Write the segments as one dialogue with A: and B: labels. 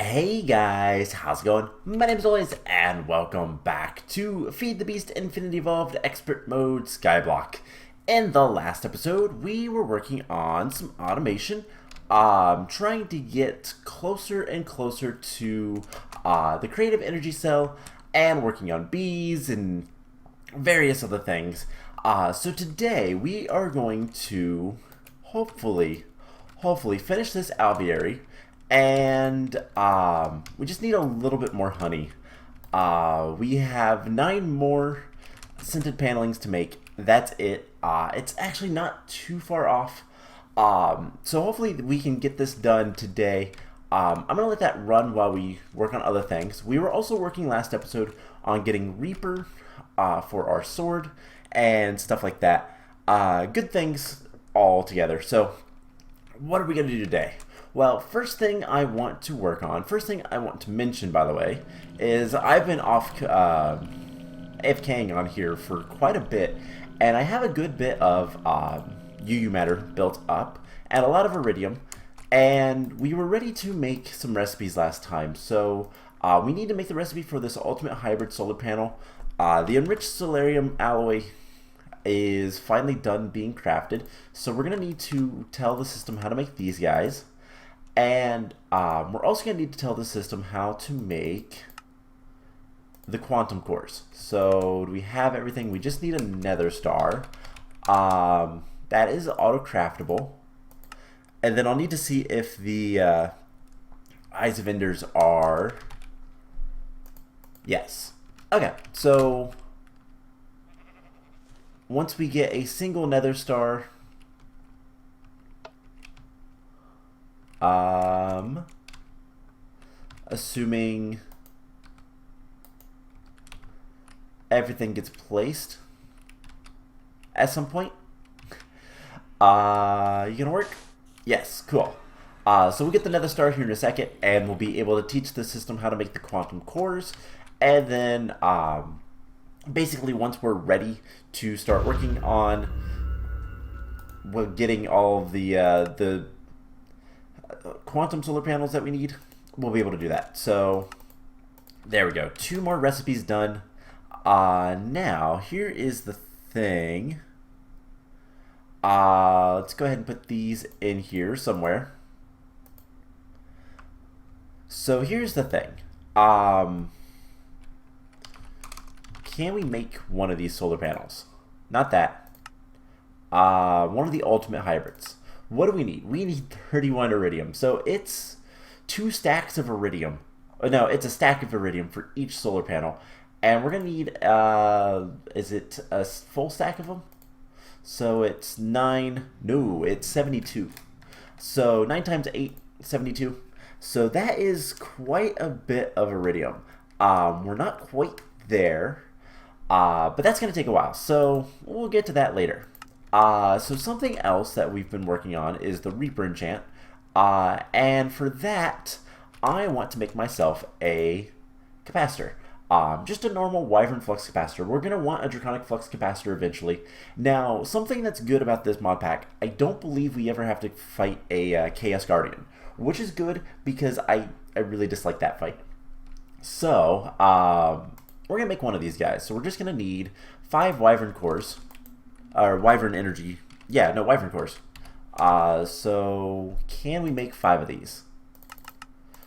A: Hey guys, how's it going? My name is Always, and welcome back to Feed the Beast Infinity Evolved Expert Mode Skyblock. In the last episode, we were working on some automation, trying to get closer and closer to the creative energy cell, and working on bees and various other things. So today we are going to hopefully finish this Alveary, and we just need a little bit more honey. We have 9 more scented panelings to make. That's it. It's actually not too far off. So hopefully we can get this done today. I'm going to let that run while we work on other things. We were also working last episode on getting Reaper for our sword and stuff like that. Good things all together. So what are we going to do today? Well, first thing I want to mention, by the way, is I've been off AFKing on here for quite a bit, and I have a good bit of UU matter built up, and a lot of iridium, and we were ready to make some recipes last time, so we need to make the recipe for this ultimate hybrid solar panel. The enriched solarium alloy is finally done being crafted, so we're going to need to tell the system how to make these guys. And we're also going to need to tell the system how to make the quantum cores. So do we have everything? We just need a nether star. That is auto-craftable. And then I'll need to see if the eyes of enders are... Yes. Okay, so once we get a single nether star... assuming everything gets placed at some point. You gonna work? Yes, cool. So we'll get the nether star here in a second, and we'll be able to teach the system how to make the quantum cores, and then basically once we're ready to start working on getting all of the quantum solar panels that we need, we'll be able to do that. So there we go, 2 more recipes done. Now here is the thing. Let's go ahead and put these in here somewhere. So here's the thing. Can we make one of these solar panels? Not that. One of the ultimate hybrids. What do we need? We need 31 iridium. So it's 2 stacks of iridium. No, it's a stack of iridium for each solar panel. And we're going to need, is it a full stack of them? So it's 9, no, it's 72. So 9 times 8, 72. So that is quite a bit of iridium. We're not quite there, but that's going to take a while. So we'll get to that later. So something else that we've been working on is the Reaper enchant, and for that I want to make myself a capacitor, just a normal Wyvern Flux capacitor. We're going to want a Draconic Flux capacitor eventually. Now, something that's good about this mod pack, I don't believe we ever have to fight a Chaos Guardian, which is good because I really dislike that fight. So we're going to make one of these guys. So we're just going to need 5 Wyvern cores. Or Wyvern energy. Yeah, no, Wyvern cores. So can we make 5 of these?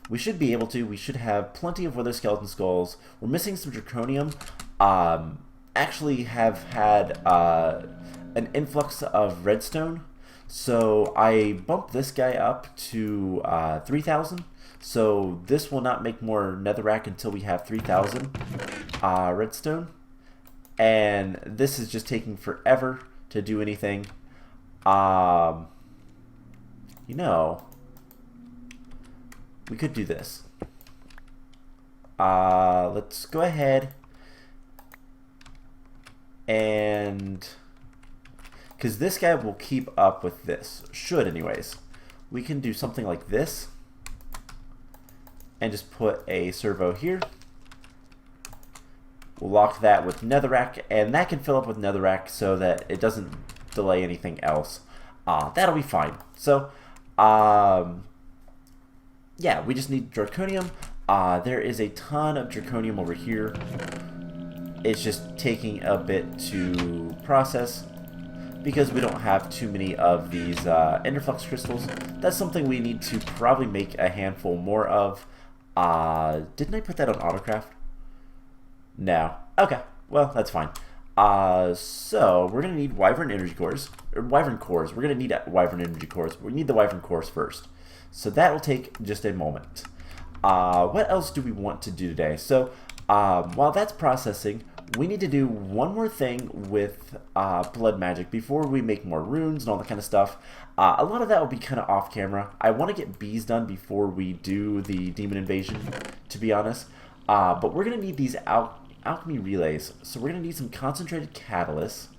A: We should be able to. We should have plenty of Wither Skeleton Skulls. We're missing some Draconium. Actually have had an influx of Redstone. So I bumped this guy up to 3,000. So this will not make more Netherrack until we have 3,000 Redstone. And this is just taking forever to do anything. You know, we could do this. Let's go ahead and, because this guy will keep up with this, should anyways. We can do something like this and just put a servo here. We'll lock that with Netherrack, and that can fill up with Netherrack so that it doesn't delay anything else. That'll be fine. So, yeah, we just need draconium. There is a ton of draconium over here. It's just taking a bit to process because we don't have too many of these Flux crystals. That's something we need to probably make a handful more of. Didn't I put that on autocraft? No. Okay. Well, that's fine. So we're gonna need Wyvern energy cores, or Wyvern cores. We're gonna need Wyvern energy cores. We need the Wyvern cores first. So that will take just a moment. What else do we want to do today? So while that's processing, we need to do one more thing with blood magic before we make more runes and all that kind of stuff. A lot of that will be kind of off camera. I want to get bees done before we do the demon invasion, to be honest. But we're going to need these alchemy relays. So we're going to need some concentrated catalyst,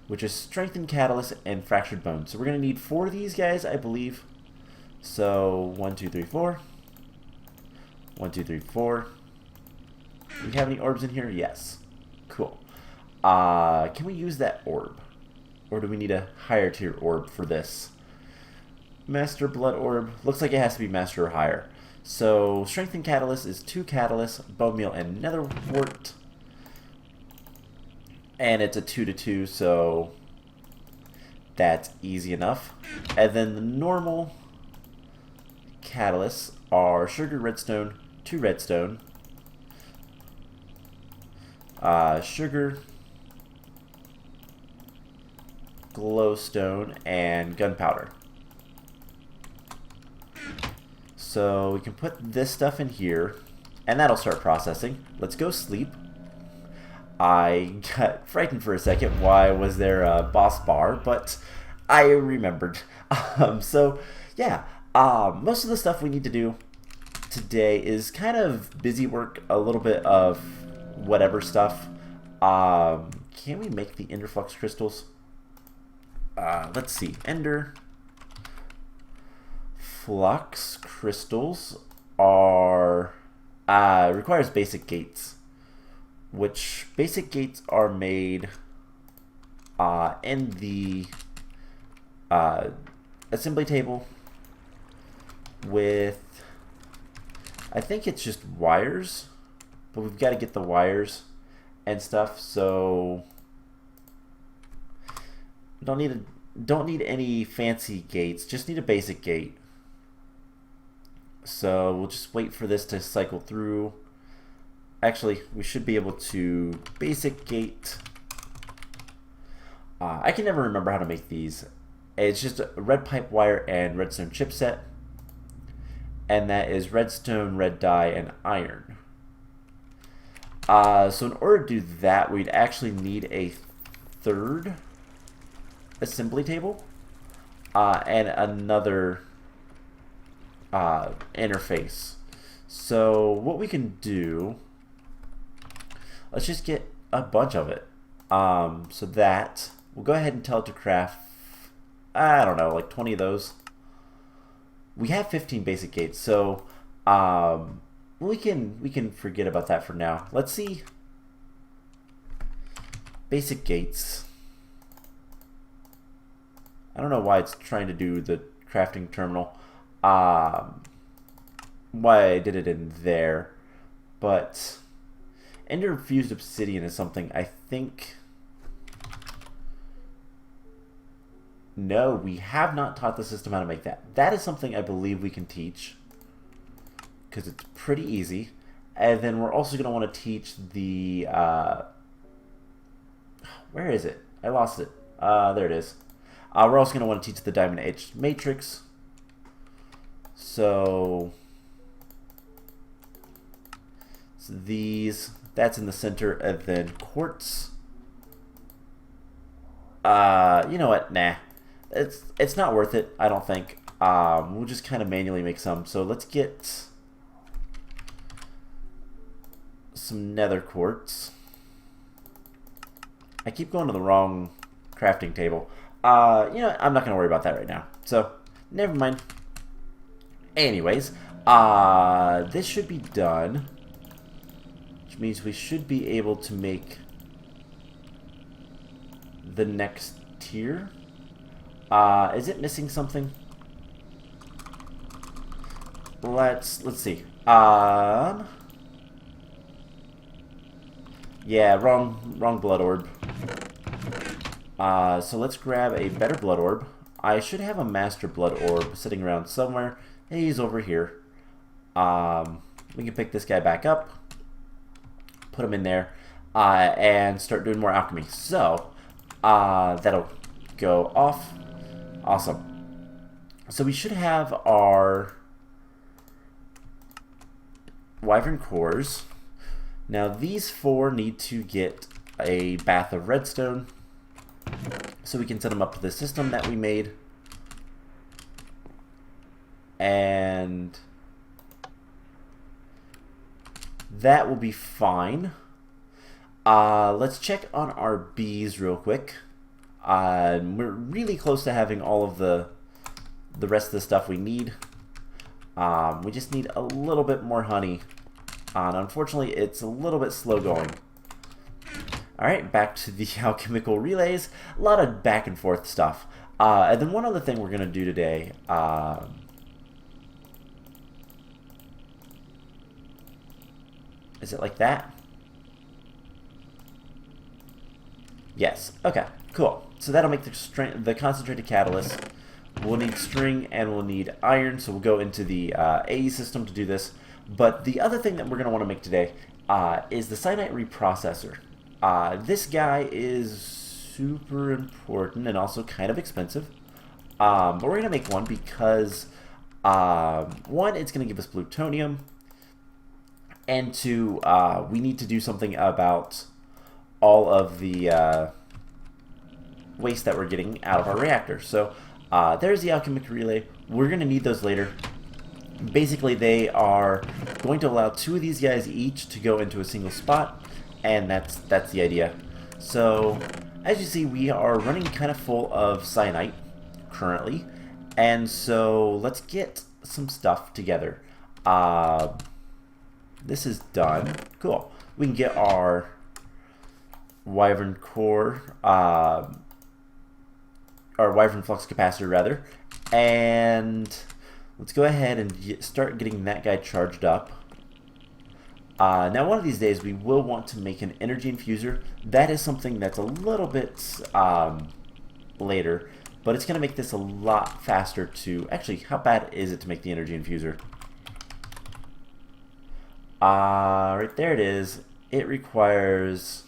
A: which is strengthened catalyst and fractured bone. So we're going to need 4 of these guys, I believe. So 1, 2, 3, 4. 1, 2, 3, 4. Do we have any orbs in here? Yes. Cool. Can we use that orb? Or do we need a higher tier orb for this? Master Blood Orb. Looks like it has to be Master or higher. So, Strengthened Catalyst is 2 Catalysts, Bone Meal, and Nether Wart. And it's a 2-to-2, so that's easy enough. And then the normal Catalysts are Sugar Redstone, 2 Redstone, Sugar, Glowstone, and Gunpowder. So we can put this stuff in here, and that'll start processing. Let's go sleep. I got frightened for a second. Why was there a boss bar? But I remembered. So yeah, most of the stuff we need to do today is kind of busy work, a little bit of whatever stuff. Can we make the Ender Flux crystals? Let's see. Ender Flux crystals are requires basic gates, which basic gates are made in the assembly table with, I think it's just wires, but we've got to get the wires and stuff. So don't need any fancy gates, just need a basic gate. So we'll just wait for this to cycle through. Actually, we should be able to basic gate. I can never remember how to make these. It's just a red pipe wire and redstone chipset, and that is redstone, red dye, and iron. So in order to do that, we'd actually need a 3rd assembly table and another interface. So what we can do, let's just get a bunch of it. So that we'll go ahead and tell it to craft, I don't know, like 20 of those. We have 15 basic gates, so we can forget about that for now. Let's see. Basic gates. I don't know why it's trying to do the crafting terminal. Why I did it in there, but Ender Fused Obsidian is something I think. No, we have not taught the system how to make that. That is something I believe we can teach, because it's pretty easy. And then we're also going to want to teach the where is it? I lost it. There it is. We're also going to want to teach the Diamond Edge Matrix. So these, that's in the center, and then quartz. You know what? Nah, it's not worth it, I don't think. We'll just kind of manually make some. So let's get some nether quartz. I keep going to the wrong crafting table. You know, I'm not going to worry about that right now. So, never mind. Anyways, this should be done, which means we should be able to make the next tier. Is it missing something? let's see. Yeah, wrong blood orb. So let's grab a better blood orb. I should have a master blood orb sitting around somewhere. He's over here. We can pick this guy back up, put him in there, and start doing more alchemy. So that'll go off. Awesome. So we should have our wyvern cores. Now these 4 need to get a bath of redstone, so we can set them up to the system that we made. And that will be fine. Let's check on our bees real quick. We're really close to having all of the rest of the stuff we need. We just need a little bit more honey. And unfortunately, it's a little bit slow going. Alright, back to the alchemical relays. A lot of back and forth stuff. And then one other thing we're going to do today. Is it like that? Yes. Okay, cool. So that'll make the concentrated catalyst. We'll need string and we'll need iron, so we'll go into the AE system to do this. But the other thing that we're going to want to make today is the Sinai reprocessor. This guy is super important and also kind of expensive. But we're going to make one because, one, it's going to give us plutonium. And 2, we need to do something about all of the waste that we're getting out of our reactor. So there's the alchemic relay. We're going to need those later. Basically, they are going to allow 2 of these guys each to go into a single spot, and that's the idea. So, as you see, we are running kind of full of cyanite currently, and so let's get some stuff together. This is done. Cool. We can get our wyvern core, our wyvern flux capacitor rather, and let's go ahead and start getting that guy charged up. Now one of these days we will want to make an energy infuser. That is something that's a little bit later, but it's going to make this a lot faster to... Actually, how bad is it to make the energy infuser? Right there it is. It requires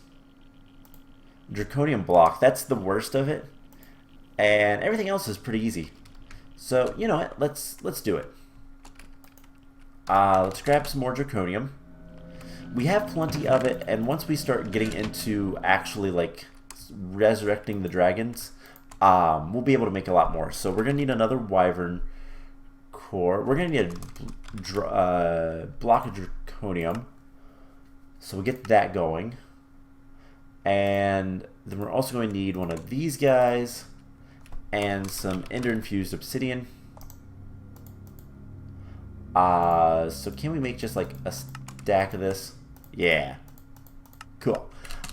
A: draconium block. That's the worst of it. And everything else is pretty easy. So, you know what? Let's do it. Let's grab some more draconium. We have plenty of it, and once we start getting into actually like resurrecting the dragons, we'll be able to make a lot more. So we're gonna need another wyvern core. We're gonna need a block of draconium. So we'll get that going, and then we're also going to need one of these guys and some ender infused obsidian. So can we make just like a stack of this? Yeah. Cool.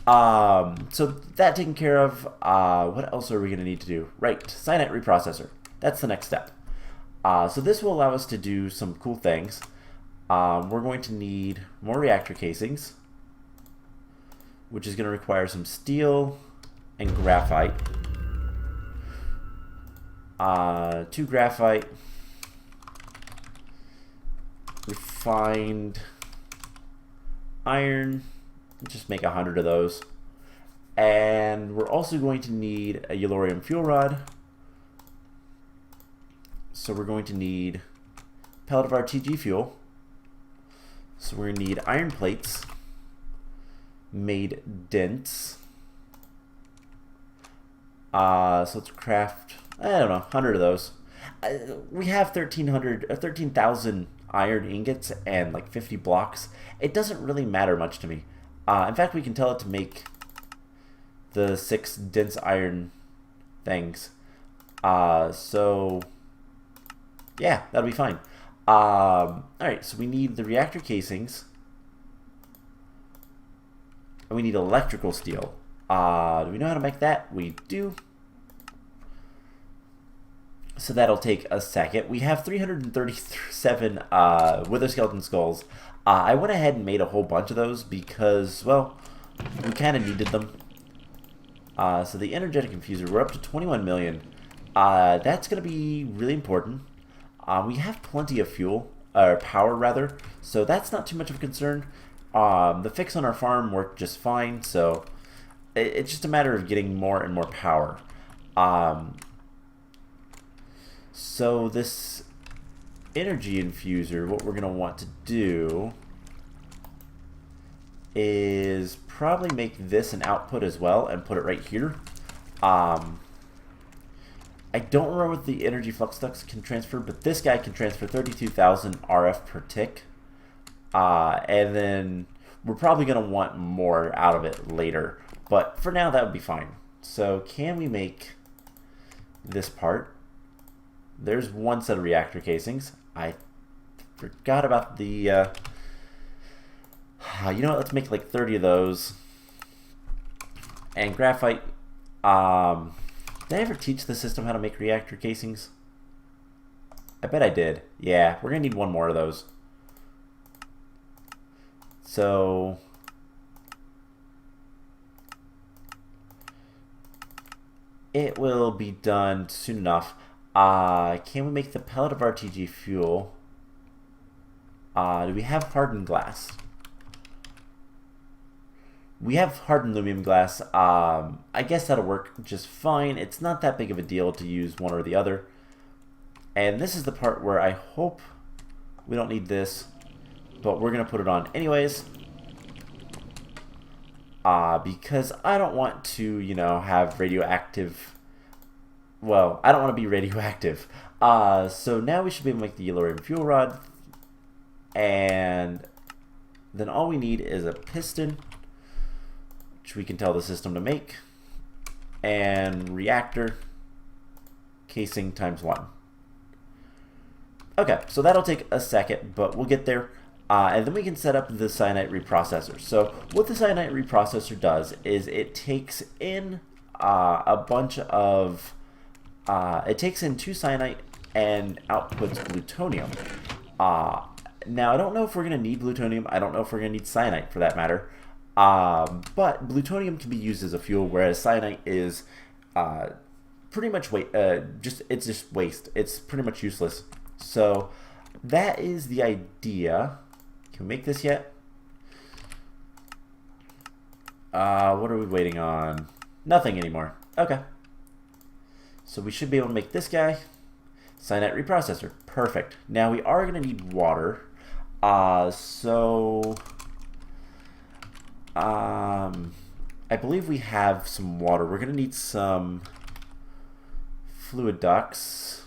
A: So that taken care of, what else are we going to need to do? Right, Sinai reprocessor. That's the next step. So this will allow us to do some cool things. We're going to need more reactor casings, which is going to require some steel and graphite. 2 graphite, refined iron, just make 100 of those. And we're also going to need a yellorium fuel rod. So we're going to need a pellet of RTG fuel. So we're going to need iron plates made dense. So let's craft, I don't know, 100 of those. We have 13,000 iron ingots and like 50 blocks. It doesn't really matter much to me. In fact, we can tell it to make the 6 dense iron things. So yeah, that'll be fine. Alright, so we need the reactor casings. And we need electrical steel. Do we know how to make that? We do. So that'll take a second. We have 337 wither skeleton skulls. I went ahead and made a whole bunch of those because, well, we kind of needed them. So the energetic infuser, we're up to 21 million. That's going to be really important. We have plenty of fuel, or power rather, so that's not too much of a concern. The fix on our farm worked just fine, so it's just a matter of getting more and more power. So this energy infuser, what we're going to want to do is probably make this an output as well and put it right here. I don't remember what the energy flux ducts can transfer, but this guy can transfer 32,000 RF per tick. And then we're probably going to want more out of it later. But for now, that would be fine. So can we make this part? There's one set of reactor casings. I forgot about the... you know what? Let's make like 30 of those. And graphite... did I ever teach the system how to make reactor casings? I bet I did. Yeah, we're going to need one more of those. So... it will be done soon enough. Can we make the pellet of RTG fuel? Do we have hardened glass? We have hardened aluminum glass. I guess that'll work just fine. It's not that big of a deal to use one or the other. And this is the part where I hope we don't need this, but we're going to put it on anyways. Because I don't want to, you know, have radioactive... well, I don't want to be radioactive. So now we should be able to make the yellorium fuel rod. And then all we need is a piston, which we can tell the system to make, and reactor casing times 1. Okay, so that'll take a second, but we'll get there. And then we can set up the cyanite reprocessor. So what the cyanite reprocessor does is it takes in a bunch of... it takes in 2 cyanite and outputs plutonium. Now, I don't know if we're going to need plutonium. I don't know if we're going to need cyanite for that matter. But plutonium can be used as a fuel, whereas cyanite is pretty much it's just waste. It's pretty much useless. So that is the idea. Can we make this yet? What are we waiting on? Nothing anymore. Okay. So we should be able to make this guy. Cyanite reprocessor. Perfect. Now we are going to need water. I believe we have some water. We're going to need some fluid ducts.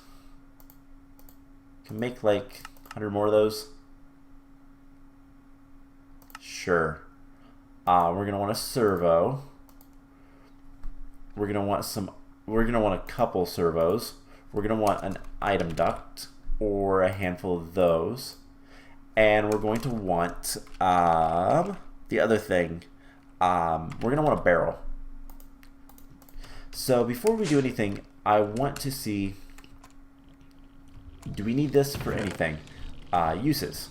A: Can make like 100 more of those. Sure. We're going to want a servo. We're going to want a couple servos. We're going to want an item duct or a handful of those. And we're going to want the other thing. We're going to want a barrel. So before we do anything, I want to see, do we need this for anything? Uses.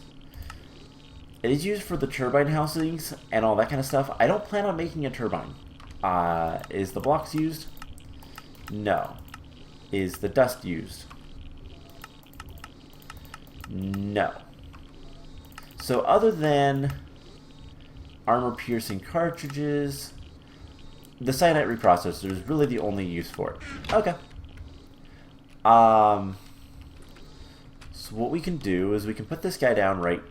A: It is used for the turbine housings and all that kind of stuff. I don't plan on making a turbine. Is the blocks used? No. Is the dust used? No. So other than armor-piercing cartridges, the cyanite reprocessor is really the only use for it. Okay. So what we can do is we can put this guy down right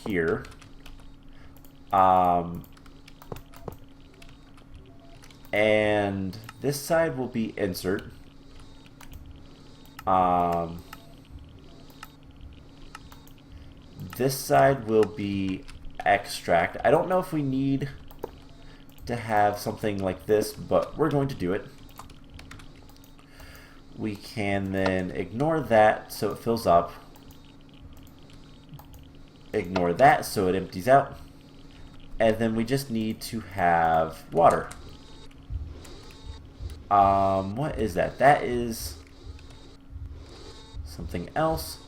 A: here. And this side will be insert. This side will be extract. I don't know if we need to have something like this, but we're going to do it. We can then ignore that so it fills up. Ignore that so it empties out. And then we just need to have water. What is that? That is something else.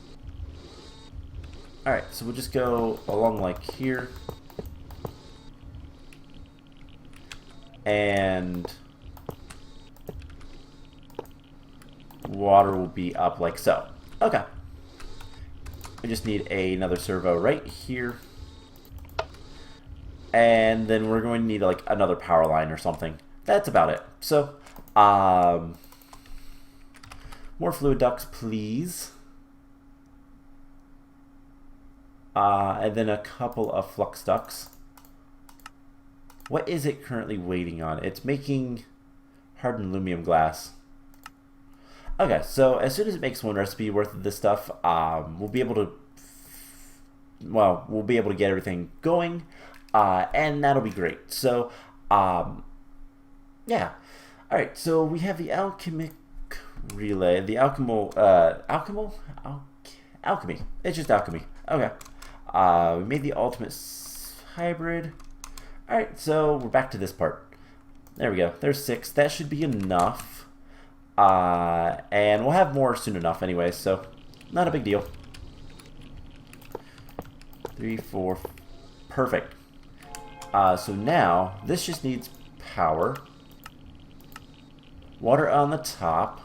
A: Alright, so we'll just go along like here. And water will be up like so. Okay. We just need another servo right here. And then we're going to need like another power line or something. That's about it. So, more fluid ducts, please. And then a couple of flux ducts. What is it currently waiting on? It's making hardened aluminum glass. Okay, so as soon as it makes one recipe worth of this stuff, we'll be able to, well, we'll be able to get everything going, and that'll be great. So, yeah. All right, so we have the alchemic relay, the alchemy. It's just alchemy. Okay. We made the ultimate hybrid. All right, so we're back to this part. There we go. There's 6. That should be enough. And we'll have more soon enough anyway, so not a big deal. 3, 4. Perfect. So now, this just needs power. Water on the top.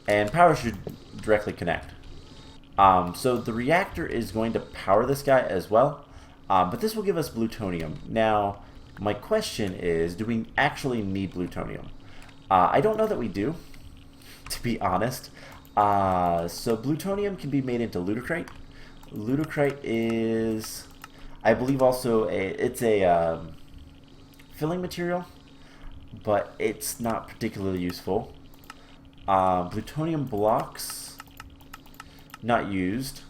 A: And power should directly connect. So the reactor is going to power this guy as well. But this will give us plutonium. Now, my question is, do we actually need plutonium? I don't know that we do, to be honest. So plutonium can be made into ludicrate. Ludicrate is, I believe, also it's a filling material, but it's not particularly useful. Plutonium blocks, not used.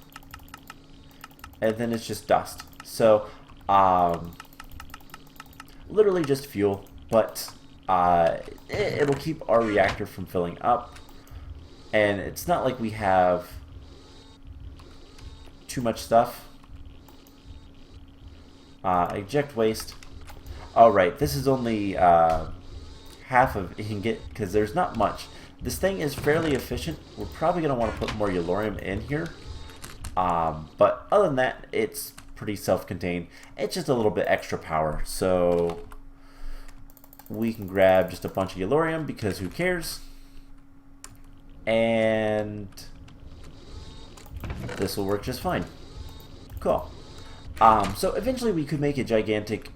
A: And then it's just dust. So, literally just fuel, but it'll keep our reactor from filling up. And it's not like we have too much stuff. Eject waste. Oh, right, this is only half of it can get, because there's not much. This thing is fairly efficient. We're probably going to want to put more yellorium in here. But other than that, it's pretty self-contained. It's just a little bit extra power. So we can grab just a bunch of yellorium because who cares? And this will work just fine. Cool. So eventually we could make a gigantic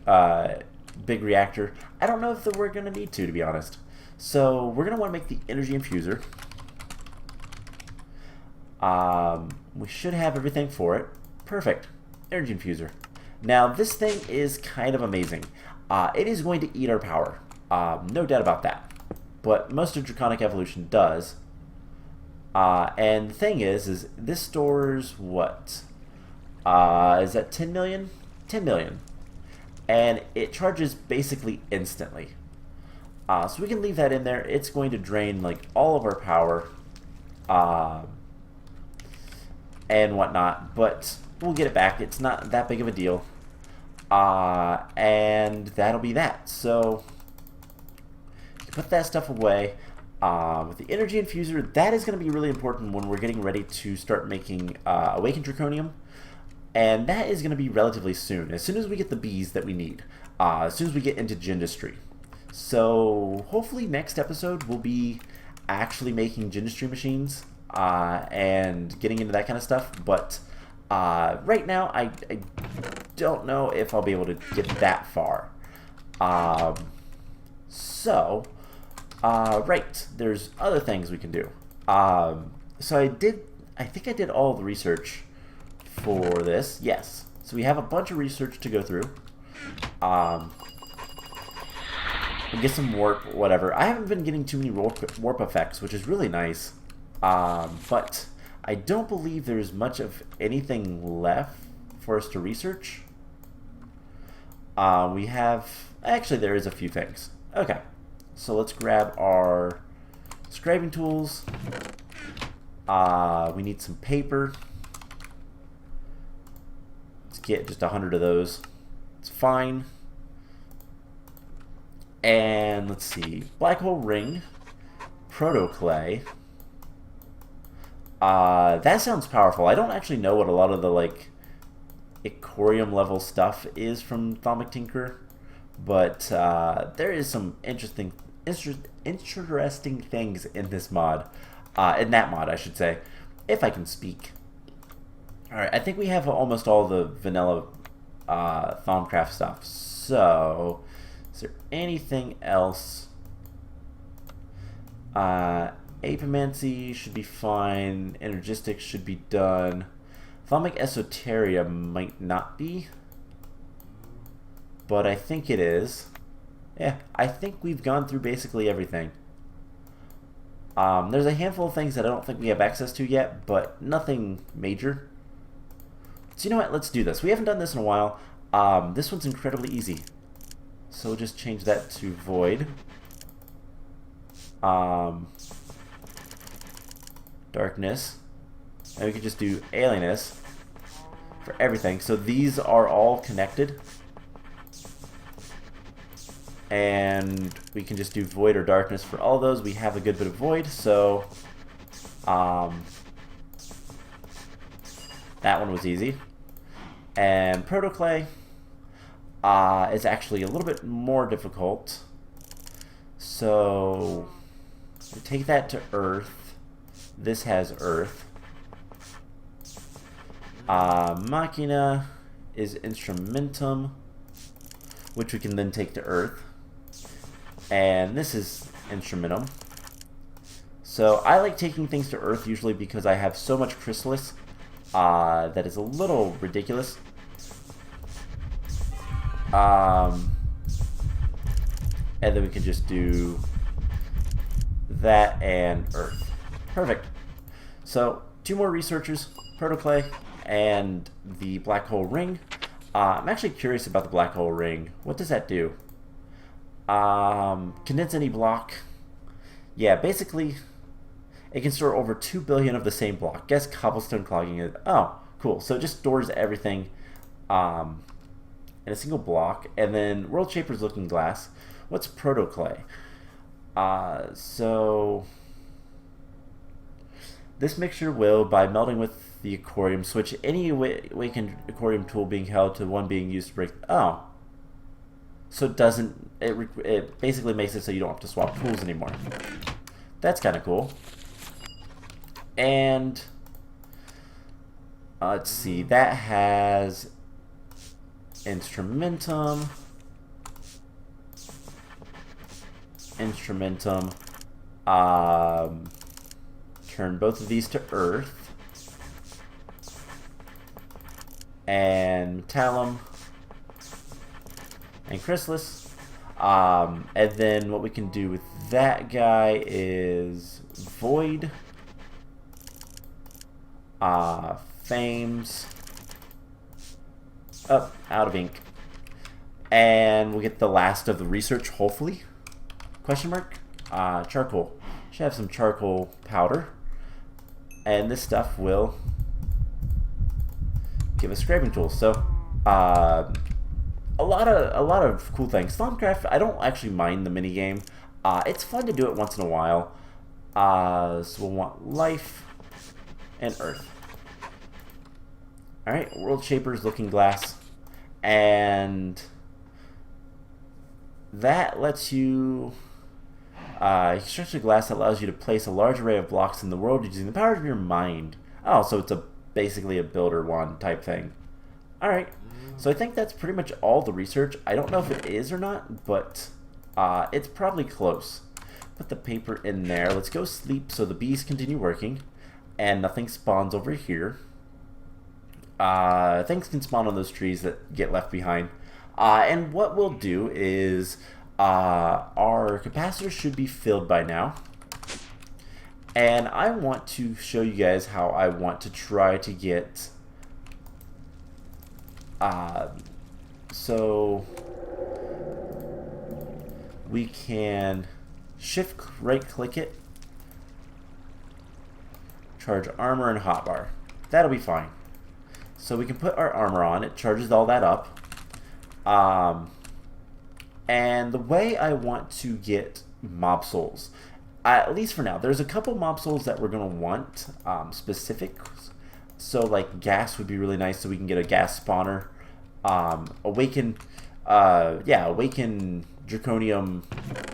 A: big reactor. I don't know if we're going to need to be honest. So we're going to want to make the energy infuser. We should have everything for it. Perfect. Energy infuser. Now this thing is kind of amazing. It is going to eat our power. No doubt about that. But most of Draconic Evolution does. And the thing is this stores what? Is that 10 million? 10 million. And it charges basically instantly. So we can leave that in there. It's going to drain like all of our power. And whatnot, but we'll get it back. It's not that big of a deal. And that'll be that. So put that stuff away. With the energy infuser, that is going to be really important when we're getting ready to start making Awakened Draconium. And that is going to be relatively soon as we get the bees that we need. As soon as we get into Gindustry. So hopefully next episode we'll be actually making Gindustry machines. And getting into that kind of stuff, but right now I don't know if I'll be able to get that far. Right, there's other things we can do. So I think I did all the research for this. Yes, so we have a bunch of research to go through. We'll get some warp, whatever. I haven't been getting too many warp effects, which is really nice. But I don't believe there's much of anything left for us to research. We have... Actually, there is a few things. Okay. So let's grab our scribing tools. We need some paper. Let's get just 100 of those. It's fine. And let's see. Black hole ring. Proto clay. That sounds powerful. I don't actually know what a lot of the, like, Icorium level stuff is from Thaumic Tinker, but there is some interesting things in this mod. In that mod, I should say, if I can speak. Alright, I think we have almost all the vanilla Thaumcraft stuff. So, is there anything else? Apomancy should be fine. Energistics should be done. Thaumic Esoteria might not be, but I think it is. Yeah, I think we've gone through basically everything. There's a handful of things that I don't think we have access to yet, but nothing major. So you know what, let's do this. We haven't done this in a while. This one's incredibly easy. So we'll just change that to void. Darkness. And we can just do alienness for everything. So these are all connected. And we can just do void or darkness for all those. We have a good bit of void, so that one was easy. And protoclay is actually a little bit more difficult. So we take that to earth. This has earth. Machina is instrumentum, which we can then take to earth. And this is instrumentum. So I like taking things to earth usually because I have so much chrysalis that is a little ridiculous. And then we can just do that and earth. Perfect. So 2 more researchers, protoclay and the black hole ring. I'm actually curious about the black hole ring. What does that do? Condense any block. Yeah, basically it can store over 2 billion of the same block. Guess cobblestone clogging is. Oh, cool. So it just stores everything in a single block. And then world shapers looking glass. What's protoclay? So this mixture will, by melting with the Icorium, switch any awakened Icorium tool being held to one being used to break. Oh. So it doesn't, it basically makes it so you don't have to swap tools anymore. That's kind of cool. And let's see, that has instrumentum, turn both of these to earth, and metallum, and chrysalis. And then what we can do with that guy is void, fames, out of ink, and we'll get the last of the research, hopefully. Question mark? Charcoal. Should have some charcoal powder, and this stuff will give us scraping tools. So a lot of cool things. Thaumcraft, I don't actually mind the mini game. It's fun to do it once in a while. So we'll want life and earth. All right, world shapers looking glass, and that lets you construct a glass that allows you to place a large array of blocks in the world using the power of your mind. Oh, so it's basically a builder wand type thing. All right. So I think that's pretty much all the research. I don't know if it is or not, but it's probably close. Put the paper in there. Let's go sleep so the bees continue working and nothing spawns over here. Things can spawn on those trees that get left behind. And what we'll do is our capacitor should be filled by now. And I want to show you guys how I want to try to get so we can shift right click it, charge armor and hotbar. That'll be fine. So we can put our armor on, it charges all that up. And the way I want to get mob souls at least for now, there's a couple mob souls that we're going to want specifics. So like gas would be really nice, so we can get a gas spawner. Awaken draconium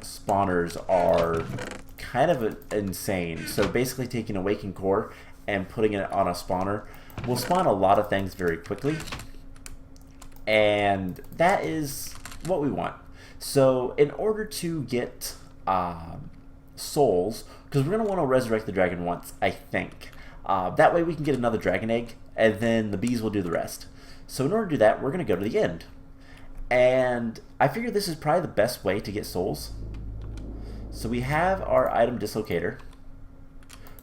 A: spawners are kind of insane. So basically taking awaken core and putting it on a spawner will spawn a lot of things very quickly, and that is what we want. So in order to get souls, because we're going to want to resurrect the dragon once, I think. That way we can get another dragon egg, and then the bees will do the rest. So in order to do that, we're going to go to the end. And I figure this is probably the best way to get souls. So we have our item dislocator.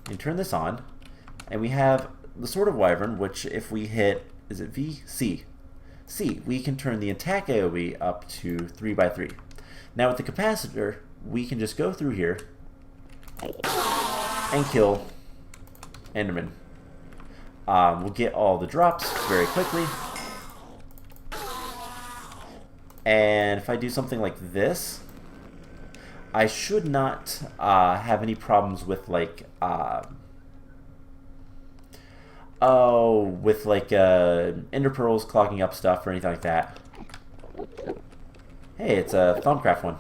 A: We can turn this on. And we have the Sword of Wyvern, which if we hit, is it V? C. C, we can turn the attack AoE up to 3x3. Now with the capacitor, we can just go through here and kill Enderman. We'll get all the drops very quickly. And if I do something like this, I should not have any problems with like ender pearls clogging up stuff or anything like that. Hey, it's a Thumbcraft one.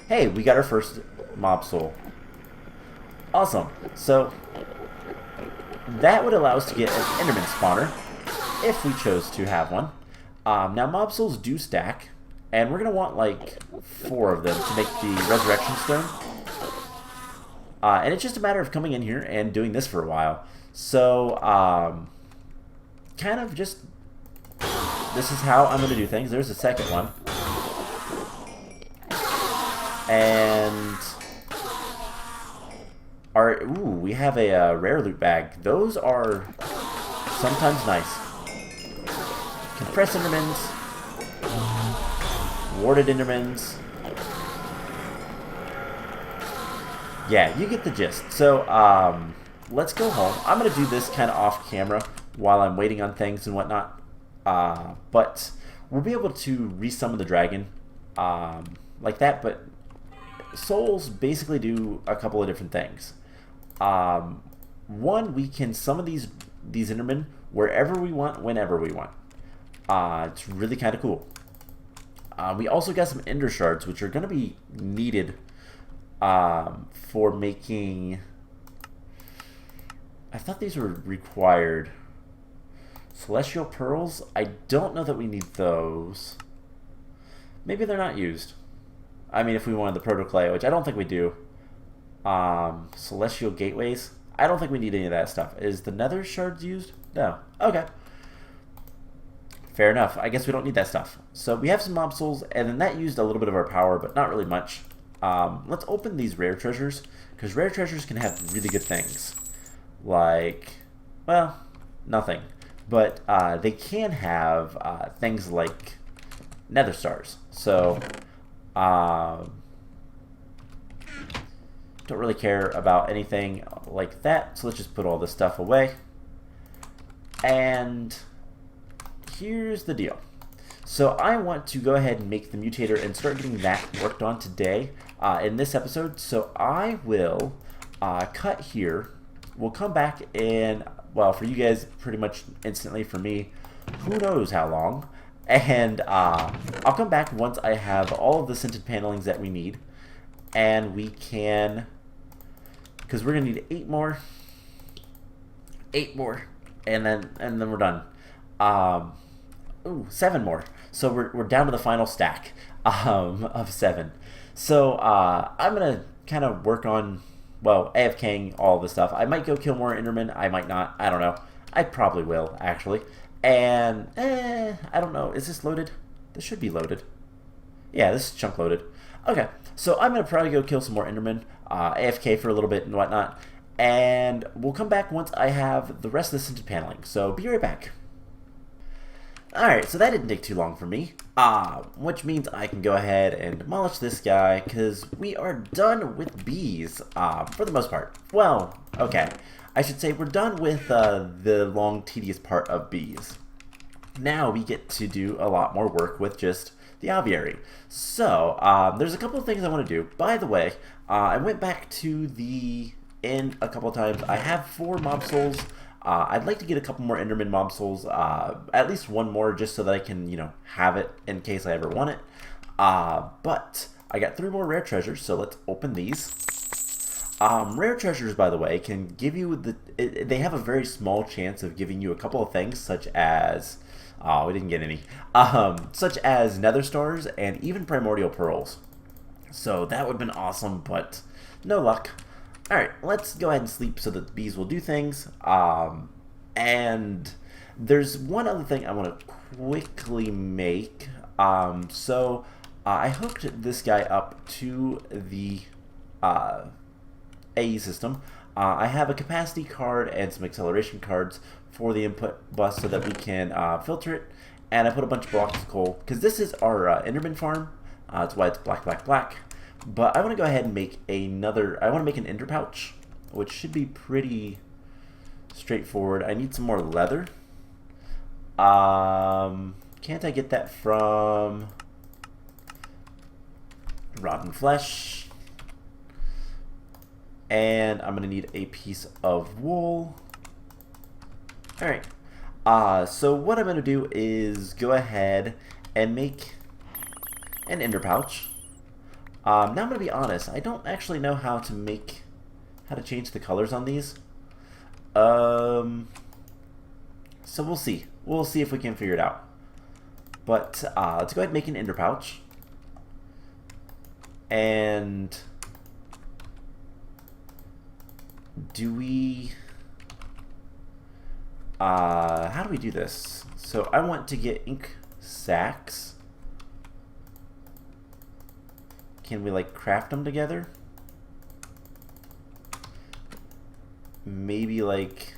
A: Hey, we got our first mob soul. Awesome. So that would allow us to get an Enderman spawner if we chose to have one. Now mob souls do stack, and we're going to want like 4 of them to make the resurrection stone. And it's just a matter of coming in here and doing this for a while. So kind of just, this is how I'm going to do things. There's a second one. And we have a rare loot bag. Those are sometimes nice. Compressed Endermans, warded Endermans. Yeah, you get the gist. So let's go home. I'm gonna do this kind of off camera while I'm waiting on things and whatnot. But we'll be able to resummon the dragon like that. But souls basically do a couple of different things. One, we can summon these Endermen wherever we want, whenever we want. It's really kind of cool. We also got some Ender Shards, which are going to be needed for making... I thought these were required. Celestial Pearls? I don't know that we need those. Maybe they're not used. I mean, if we wanted the Proto-Clay, which I don't think we do. Celestial Gateways? I don't think we need any of that stuff. Is the Nether Shards used? No. Okay. Fair enough. I guess we don't need that stuff. So we have some mob souls, and then that used a little bit of our power, but not really much. Let's open these rare treasures, because rare treasures can have really good things. Like, well, nothing. But they can have things like nether stars. So, don't really care about anything like that. So let's just put all this stuff away. And here's the deal. So I want to go ahead and make the mutator and start getting that worked on today in this episode. So I will cut here. We'll come back and, well, for you guys, pretty much instantly. For me, who knows how long. And I'll come back once I have all of the scented panelings that we need. And we can, because we're going to need 8 more. 8 more. And then we're done. Ooh, 7 more. So we're down to the final stack of 7. So I'm going to kind of work on, well, AFKing all this stuff. I might go kill more Endermen. I might not. I don't know. I probably will, actually. And, I don't know. Is this loaded? This should be loaded. Yeah, this is chunk loaded. Okay, so I'm going to probably go kill some more Endermen, AFK for a little bit and whatnot. And we'll come back once I have the rest of the scented paneling. So be right back. Alright, so that didn't take too long for me, which means I can go ahead and demolish this guy, because we are done with bees, for the most part. Well, okay, I should say we're done with the long, tedious part of bees. Now we get to do a lot more work with just the Alveary. So, there's a couple of things I want to do. By the way, I went back to the end a couple of times. I have 4 mob souls. I'd like to get a couple more Enderman mob souls, at least one more, just so that I can, you know, have it in case I ever want it. But I got 3 more rare treasures, so let's open these. Rare treasures, by the way, can give you they have a very small chance of giving you a couple of things, such as, oh, we didn't get any, such as nether stars and even primordial pearls. So that would have been awesome, but no luck. Alright, let's go ahead and sleep so that the bees will do things. And there's one other thing I want to quickly make. I hooked this guy up to the AE system. I have a capacity card and some acceleration cards for the input bus so that we can filter it. And I put a bunch of blocks of coal because this is our Enderman farm. That's why it's black, black, black. But I want to go ahead and make another. I want to make an ender pouch, which should be pretty straightforward. I need some more leather. Can't I get that from rotten flesh? And I'm going to need a piece of wool. Alright. So what I'm going to do is go ahead and make an ender pouch. Now I'm going to be honest. I don't actually know how to change the colors on these. So we'll see. We'll see if we can figure it out. But let's go ahead and make an ender pouch. And do we... how do we do this? So I want to get ink sacks. Can we like craft them together? Maybe like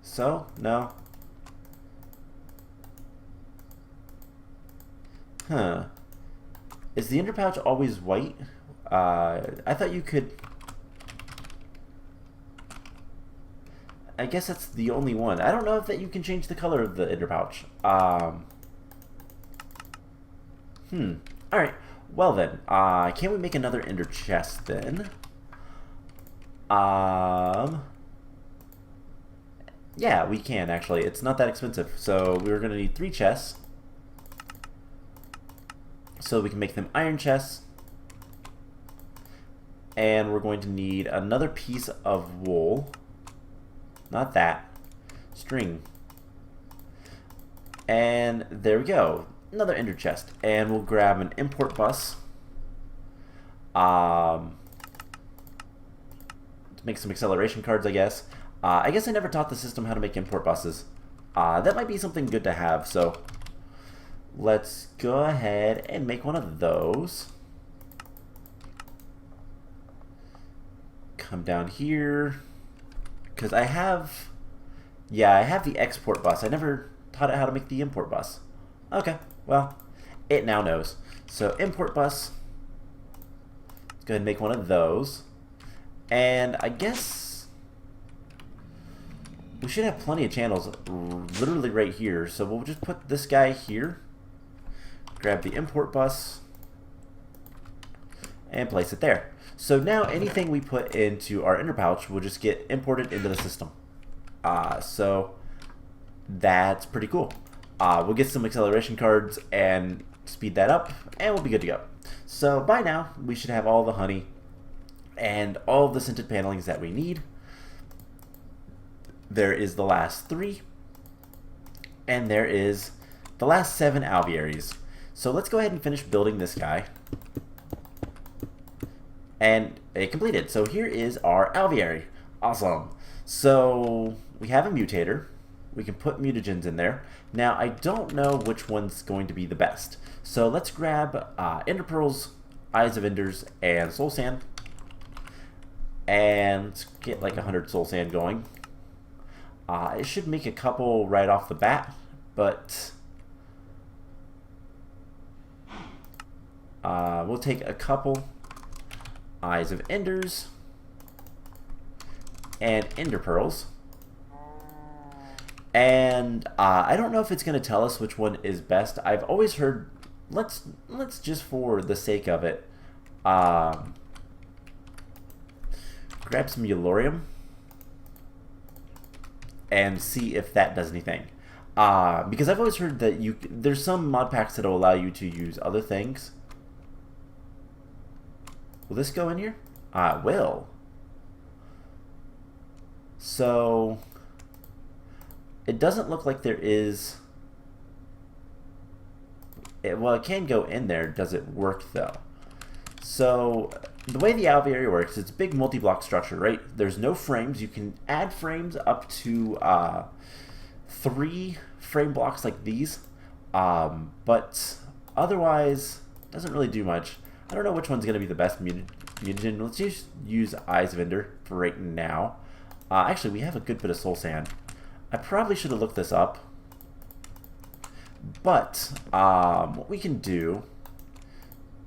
A: so? No? Huh. Is the ender pouch always white? I thought you could... I guess that's the only one. I don't know if that you can change the color of the ender pouch. Alright. Well then, can we make another ender chest then? Yeah, we can actually. It's not that expensive. So we're going to need 3 chests. So we can make them iron chests. And we're going to need another piece of wool. Not that. String. And there we go. Another ender chest. And we'll grab an import bus. To make some acceleration cards, I guess. I guess I never taught the system how to make import buses. That might be something good to have, so let's go ahead and make one of those. Come down here. Because I have... Yeah, I have the export bus. I never taught it how to make the import bus. Okay, well, it now knows. So, import bus. Let's go ahead and make one of those. And I guess we should have plenty of channels literally right here. So we'll just put this guy here. Grab the import bus. And place it there. So now anything we put into our ender pouch will just get imported into the system. So that's pretty cool. We'll get some acceleration cards and speed that up, and we'll be good to go. So by now, we should have all the honey and all the scented panelings that we need. There is the last 3, and there is the last 7 alvearies. So let's go ahead and finish building this guy. And it completed. So here is our alveary. Awesome. So we have a mutator. We can put mutagens in there. Now I don't know which one's going to be the best. So let's grab ender pearls, eyes of enders, and soul sand. And let's get like 100 soul sand going. It should make a couple right off the bat, but we'll take a couple eyes of enders and ender pearls. And I don't know if it's going to tell us which one is best. I've always heard, let's just for the sake of it, grab some Eulorium and see if that does anything. Because I've always heard that there's some mod packs that will allow you to use other things. Will this go in here? It will. So it doesn't look like there is. Well, it can go in there. Does it work though? So the way the Alveary works, it's a big multi-block structure, right? There's no frames. You can add frames up to 3 frame blocks like these, but otherwise doesn't really do much. I don't know which one's going to be the best mutagen. Let's just use Eyes of Ender for right now. Actually, we have a good bit of soul sand. I probably should have looked this up, but what we can do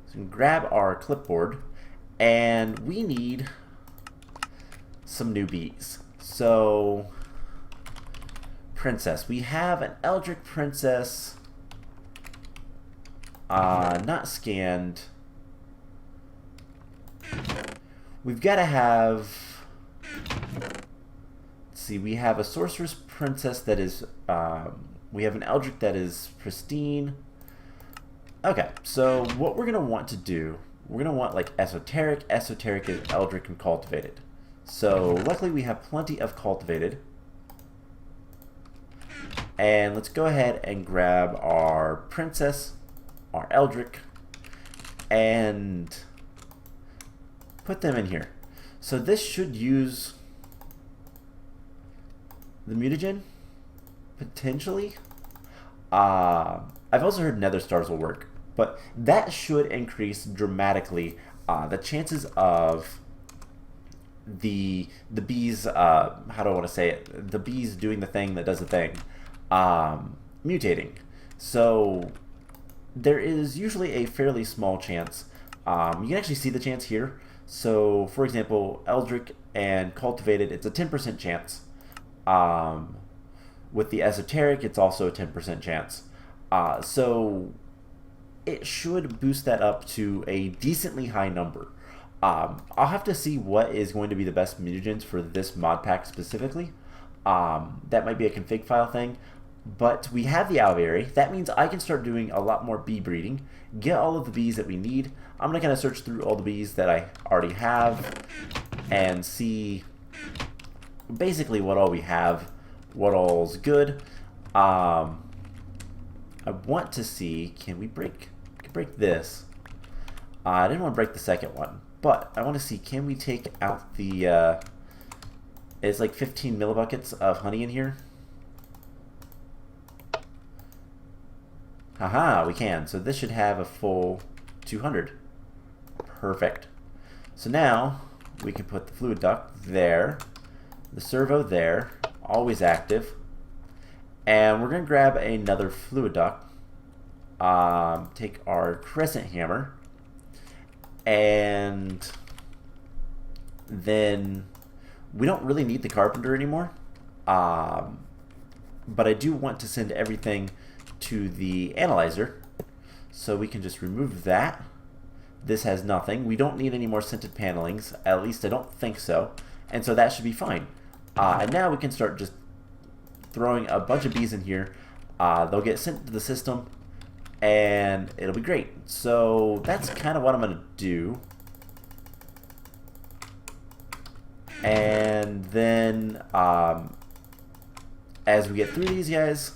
A: is we can grab our clipboard, and we need some new bees. So, princess. We have an Eldritch princess, not scanned. We've got to have, let's see, we have a sorceress princess that is, we have an Eldritch that is pristine. Okay, so what we're going to want to do, we're going to want like esoteric is Eldritch, and cultivated. So luckily we have plenty of cultivated. And let's go ahead and grab our princess, our Eldritch, and put them in here. So this should use the mutagen, potentially. I've also heard nether stars will work, but that should increase dramatically the chances of the bees, how do I want to say it, the bees doing the thing that does the thing, mutating. So there is usually a fairly small chance. You can actually see the chance here. So for example, Eldritch and cultivated, it's a 10% chance. With the esoteric, it's also a 10% chance. So it should boost that up to a decently high number. I'll have to see what is going to be the best mutagens for this mod pack specifically. That might be a config file thing. But we have the Alveary. That means I can start doing a lot more bee breeding, get all of the bees that we need. I'm going to kind of search through all the bees that I already have and see basically what all we have, what all's good. I want to see, can we break this? I didn't want to break the second one, but I want to see, can we take out the, it's like 15 millibuckets of honey in here. Haha, we can. So this should have a full 200. Perfect. So now we can put the fluid duct there, the servo there, always active, and we're going to grab another fluid duct, take our crescent hammer, and then we don't really need the carpenter anymore, but I do want to send everything to the analyzer, so we can just remove that. This has nothing. We don't need any more scented panelings, at least I don't think so, and so that should be fine. And now we can start just throwing a bunch of bees in here. They'll get sent to the system, and it'll be great. So that's kind of what I'm going to do. And then as we get through these guys,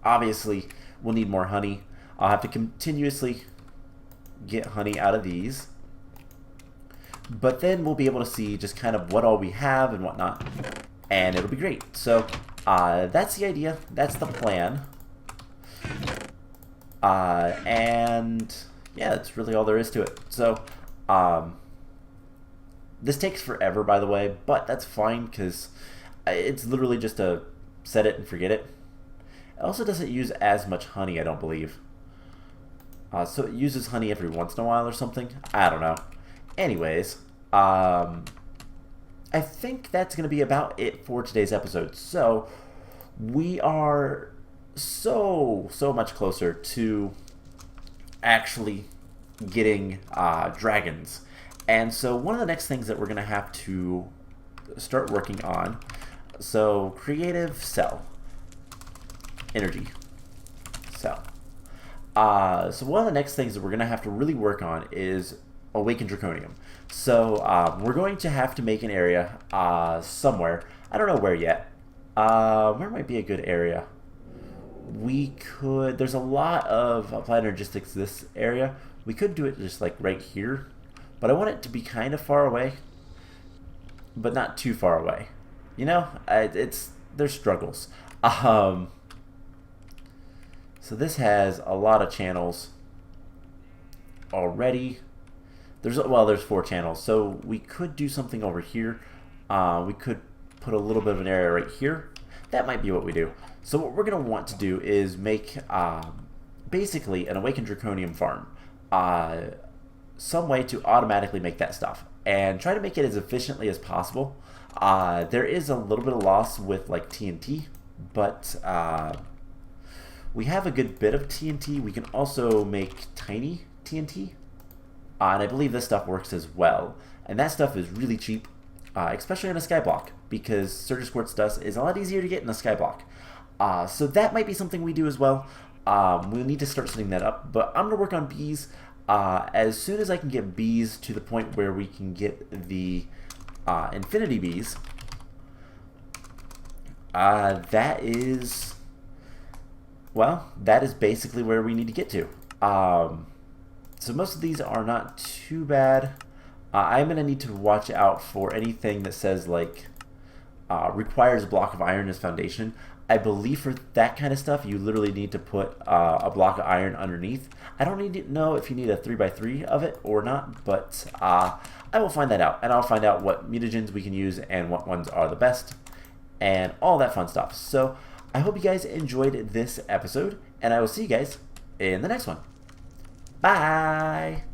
A: obviously we'll need more honey. I'll have to continuously get honey out of these, but then we'll be able to see just kind of what all we have and whatnot, and it'll be great. So that's the idea, that's the plan, and yeah, that's really all there is to it. So this takes forever, by the way, but that's fine because it's literally just a set it and forget it. It also doesn't use as much honey, I don't believe. So it uses honey every once in a while or something. I don't know. Anyways, I think that's going to be about it for today's episode. So we are so much closer to actually getting dragons. And so one of the next things that we're going to have to start working on, so creative cell, energy cell. So one of the next things that we're going to have to really work on is awakened draconium. So we're going to have to make an area somewhere. I don't know where yet. Where might be a good area? We could, there's a lot of applied energistics this area. We could do it just like right here, but I want it to be kind of far away, but not too far away. You know, there's struggles. So this has a lot of channels already. There's 4 channels, so we could do something over here. We could put a little bit of an area right here. That might be what we do. So what we're going to want to do is make basically an awakened draconium farm. Some way to automatically make that stuff and try to make it as efficiently as possible. There is a little bit of loss with like TNT, but we have a good bit of TNT. We can also make tiny TNT. And I believe this stuff works as well. And that stuff is really cheap, especially on a Skyblock, because Surge Quartz dust is a lot easier to get in a Skyblock. So that might be something we do as well. We'll need to start setting that up. But I'm going to work on bees. As soon as I can get bees to the point where we can get the infinity bees, that is basically where we need to get to. So most of these are not too bad. I'm going to need to watch out for anything that says like requires a block of iron as foundation. I believe for that kind of stuff you literally need to put a block of iron underneath. I don't need to know if you need a 3x3 of it or not, but I will find that out, and I'll find out what mutagens we can use and what ones are the best and all that fun stuff. So I hope you guys enjoyed this episode, and I will see you guys in the next one. Bye!